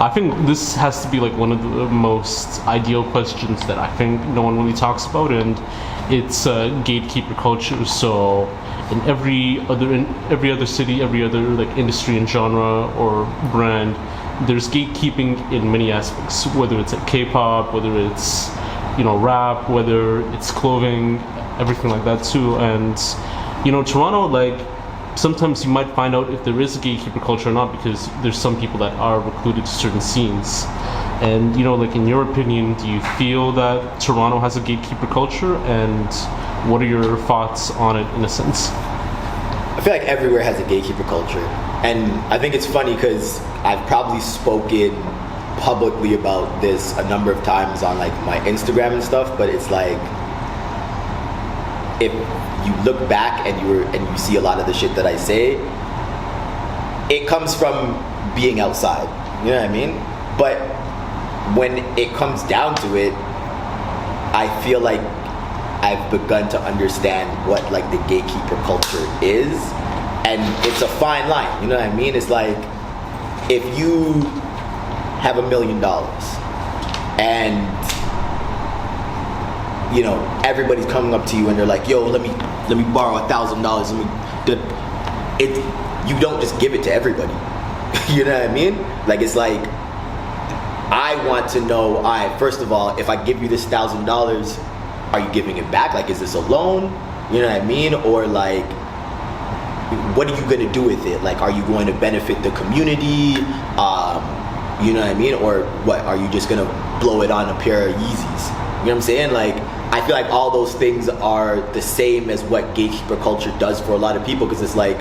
I think this has to be like one of the most ideal questions that I think no one really talks about, and it's gatekeeper culture. So in every other city, every other like industry and genre or brand, there's gatekeeping in many aspects. Whether it's like K-pop, whether it's rap, whether it's clothing, everything like that too. And Toronto, like, sometimes you might find out if there is a gatekeeper culture or not, because there's some people that are recluded to certain scenes. And like, in your opinion, do you feel that Toronto has a gatekeeper culture, and what are your thoughts on it in a sense? I feel like everywhere has a gatekeeper culture, and I think it's funny because I've probably spoken publicly about this a number of times on like my Instagram and stuff, but it's like, if you look back and you see a lot of the shit that I say, it comes from being outside, you know what I mean? But when it comes down to it, I feel like I've begun to understand what like the gatekeeper culture is, and it's a fine line, you know what I mean? It's like, if you have $1 million and everybody's coming up to you and they're like, yo, let me borrow $1,000. You don't just give it to everybody. You know what I mean? Like, it's like, I want to know, all right, first of all, if I give you this $1,000, are you giving it back? Like, is this a loan? You know what I mean? Or like, what are you going to do with it? Like, are you going to benefit the community? You know what I mean? Or what, are you just going to blow it on a pair of Yeezys? You know what I'm saying? Like, I feel like all those things are the same as what gatekeeper culture does for a lot of people, because it's like,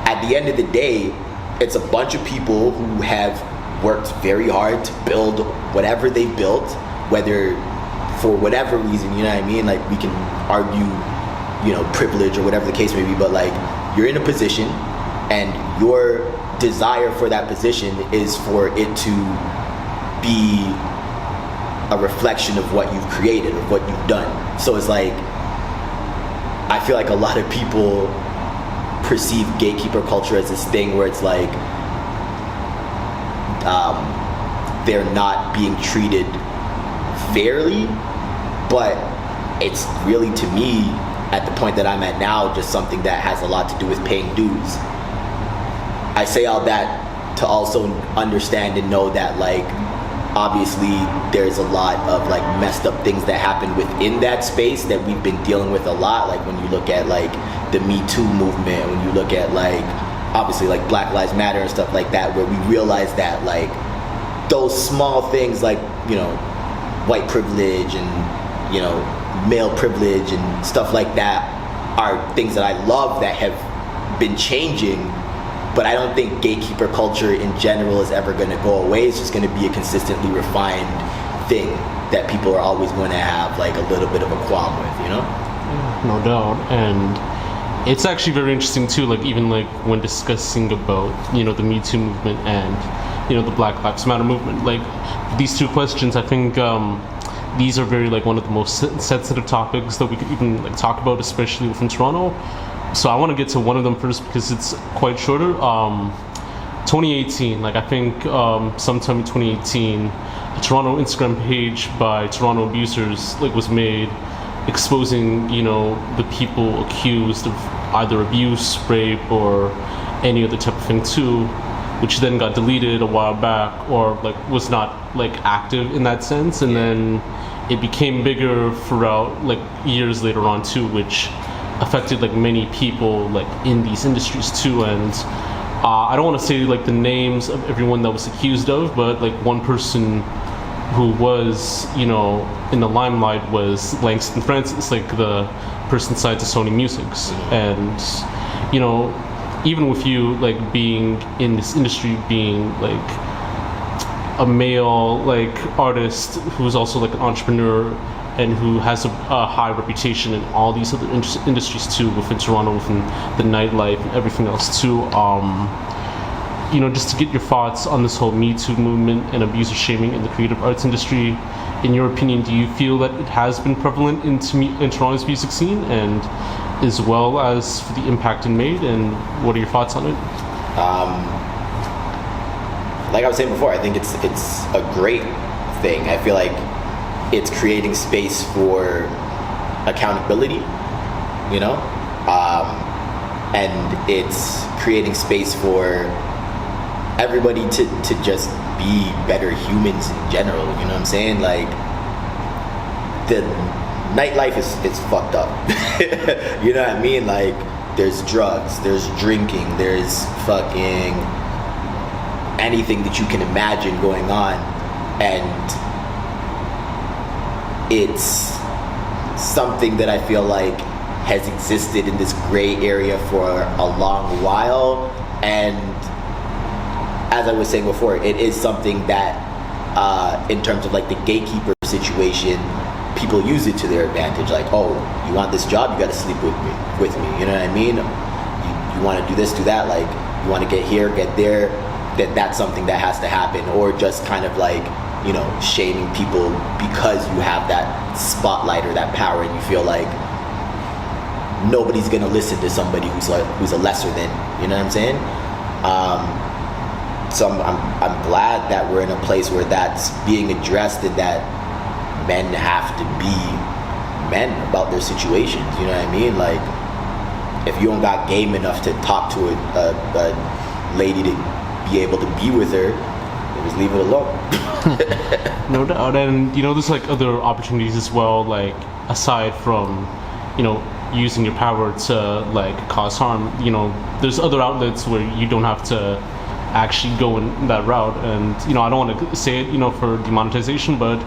at the end of the day, it's a bunch of people who have worked very hard to build whatever they built, whether for whatever reason, you know what I mean? Like, we can argue, privilege or whatever the case may be, but like, you're in a position and your desire for that position is for it to be a reflection of what you've created, of what you've done. So it's like, I feel like a lot of people perceive gatekeeper culture as this thing where it's like, they're not being treated fairly, but it's really, to me, at the point that I'm at now, just something that has a lot to do with paying dues. I say all that to also understand and know that, like, obviously there's a lot of like messed up things that happen within that space that we've been dealing with a lot. Like, when you look at like the MeToo movement, when you look at like, obviously, like Black Lives Matter and stuff like that, where we realize that like those small things, like, white privilege and male privilege and stuff like that, are things that I love that have been changing. But I don't think gatekeeper culture in general is ever going to go away. It's just going to be a consistently refined thing that people are always going to have like a little bit of a qualm with, No doubt. And it's actually very interesting too, like, even like when discussing about, the Me Too movement and, the Black Lives Matter movement, like, these two questions, I think these are very like one of the most sensitive topics that we could even like talk about, especially within Toronto. So I want to get to one of them first because it's quite shorter. 2018, like, I think sometime in 2018, a Toronto Instagram page by Toronto abusers like was made, exposing the people accused of either abuse, rape, or any other type of thing too, which then got deleted a while back, or like was not like active in that sense, and then it became bigger throughout like years later on too, which affected like many people like in these industries too. And I don't want to say like the names of everyone that was accused of, but like one person who was in the limelight was Langston Francis, like the person signed to Sony Musics. And even with you like being in this industry, being like a male like artist who's also like an entrepreneur and who has a high reputation in all these other industries too, within Toronto, within the nightlife and everything else too. Just to get your thoughts on this whole Me Too movement and abuser shaming in the creative arts industry. In your opinion, do you feel that it has been prevalent in Toronto's music scene, and as well as for the impact it made, and what are your thoughts on it? like I was saying before, I think it's a great thing. I feel like it's creating space for accountability, you know, and it's creating space for everybody to just be better humans in general. You know what I'm saying? Like, the nightlife is fucked up. You know what I mean? Like, there's drugs, there's drinking, there's fucking anything that you can imagine going on, and it's something that I feel like has existed in this gray area for a long while. And as I was saying before, it is something that in terms of like the gatekeeper situation, people use it to their advantage. Like, oh, you want this job, you got to sleep with me. You know what I mean? You want to do this, do that. Like, you want to get here, get there. That's something that has to happen. Or just kind of like, you know, shaming people because you have that spotlight or that power, and you feel like nobody's gonna listen to somebody who's a lesser than. You know what I'm saying? So I'm glad that we're in a place where that's being addressed, and that men have to be men about their situations. You know what I mean? Like, if you don't got game enough to talk to a lady to be able to be with her, just leave it alone. No doubt. And, you know, there's like other opportunities as well, like aside from, you know, using your power to like cause harm. You know, there's other outlets where you don't have to actually go in that route. And, you know, I don't want to say it, you know, for demonetization, but,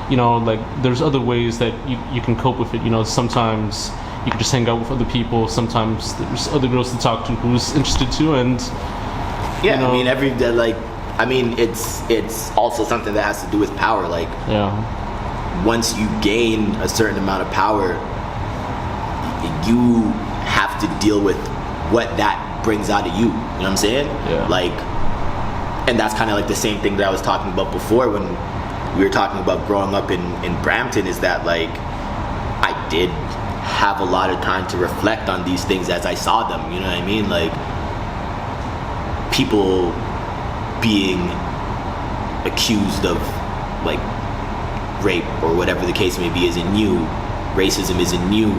you know, like there's other ways that you can cope with it. You know, sometimes you can just hang out with other people, sometimes there's other girls to talk to who's interested too. And yeah, you know, it's also something that has to do with power. Like, once you gain a certain amount of power, you have to deal with what that brings out of you. You know what I'm saying? Yeah. Like, and that's kind of like the same thing that I was talking about before when we were talking about growing up in Brampton, is that like I did have a lot of time to reflect on these things as I saw them. You know what I mean? Like, people being accused of like rape or whatever the case may be isn't new. Racism isn't new.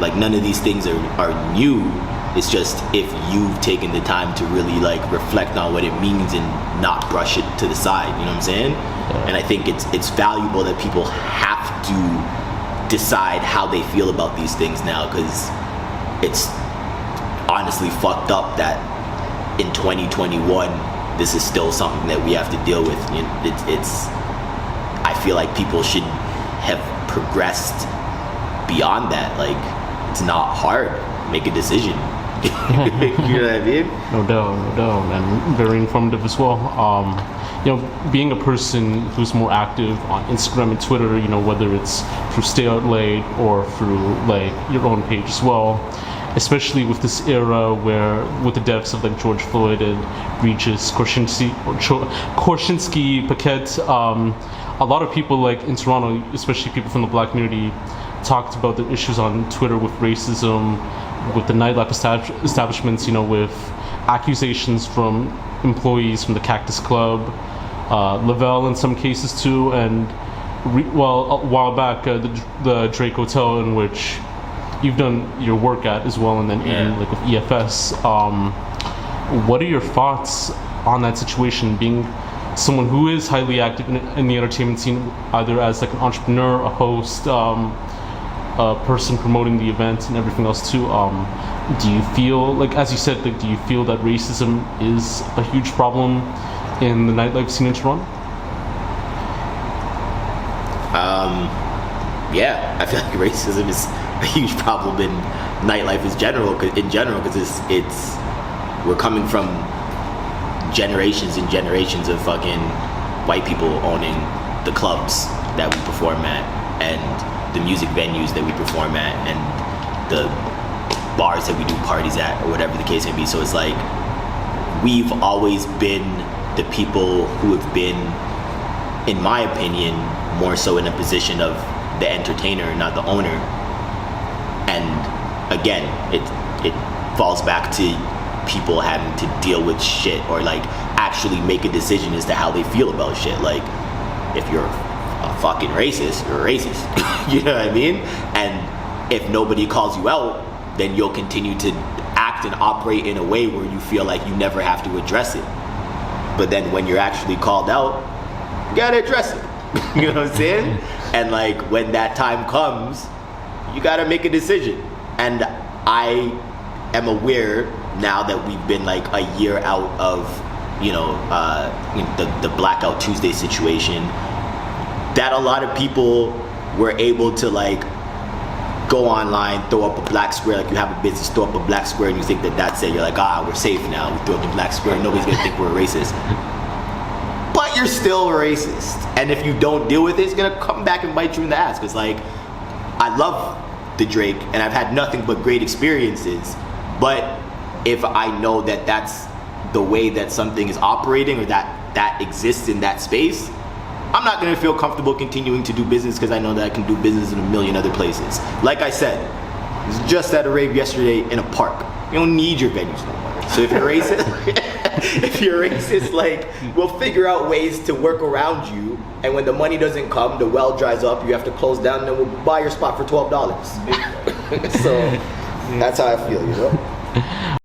Like, none of these things are new. It's just if you've taken the time to really like reflect on what it means and not brush it to the side. You know what I'm saying? Yeah. And I think it's valuable that people have to decide how they feel about these things now, because it's honestly fucked up that in 2021 this is still something that we have to deal with. You know, it's I feel like people should have progressed beyond that. Like, it's not hard. Make a decision. You know what I mean? No doubt, and very informative as well. You know, being a person who's more active on Instagram and Twitter, you know, whether it's through StayOutLate or through like your own page as well, especially with this era where with the deaths of like George Floyd and Regis Korshinsky Paquette, a lot of people like in Toronto, especially people from the black community, talked about the issues on Twitter with racism, with the nightlife establishments, you know, with accusations from employees from the Cactus Club, Lavelle in some cases too, and a while back the Drake Hotel, in which you've done your work at as well, and then even like with EFS. What are your thoughts on that situation, being someone who is highly active in the entertainment scene, either as like an entrepreneur, a host, a person promoting the event and everything else too? Do you feel like, as you said, like, do you feel that racism is a huge problem in the nightlife scene in Toronto? Yeah, I feel like racism is a huge problem in nightlife in general, because it's we're coming from generations and generations of fucking white people owning the clubs that we perform at, and the music venues that we perform at, and the bars that we do parties at, or whatever the case may be. So it's like, we've always been the people who have been, in my opinion, more so in a position of the entertainer, not the owner. And again, it falls back to people having to deal with shit or like actually make a decision as to how they feel about shit. Like, if you're a fucking racist, you're a racist. You know what I mean? And if nobody calls you out, then you'll continue to act and operate in a way where you feel like you never have to address it. But then when you're actually called out, you gotta address it. You know what I'm saying? And like, when that time comes, you gotta make a decision. And I am aware now that we've been like a year out of, the Blackout Tuesday situation, that a lot of people were able to like go online, throw up a black square, like you have a business, throw up a black square and you think that that's it. You're like, we're safe now. We throw up the black square, nobody's gonna think we're racist. But you're still racist. And if you don't deal with it, it's gonna come back and bite you in the ass. Because like, I love the Drake and I've had nothing but great experiences. But if I know that that's the way that something is operating or that exists in that space, I'm not gonna feel comfortable continuing to do business because I know that I can do business in a million other places. Like I said, I was just at a rave yesterday in a park. You don't need your venues no more. So if you're racist, like, we'll figure out ways to work around you. And when the money doesn't come, the well dries up, you have to close down, and then we'll buy your spot for $12. So that's how I feel,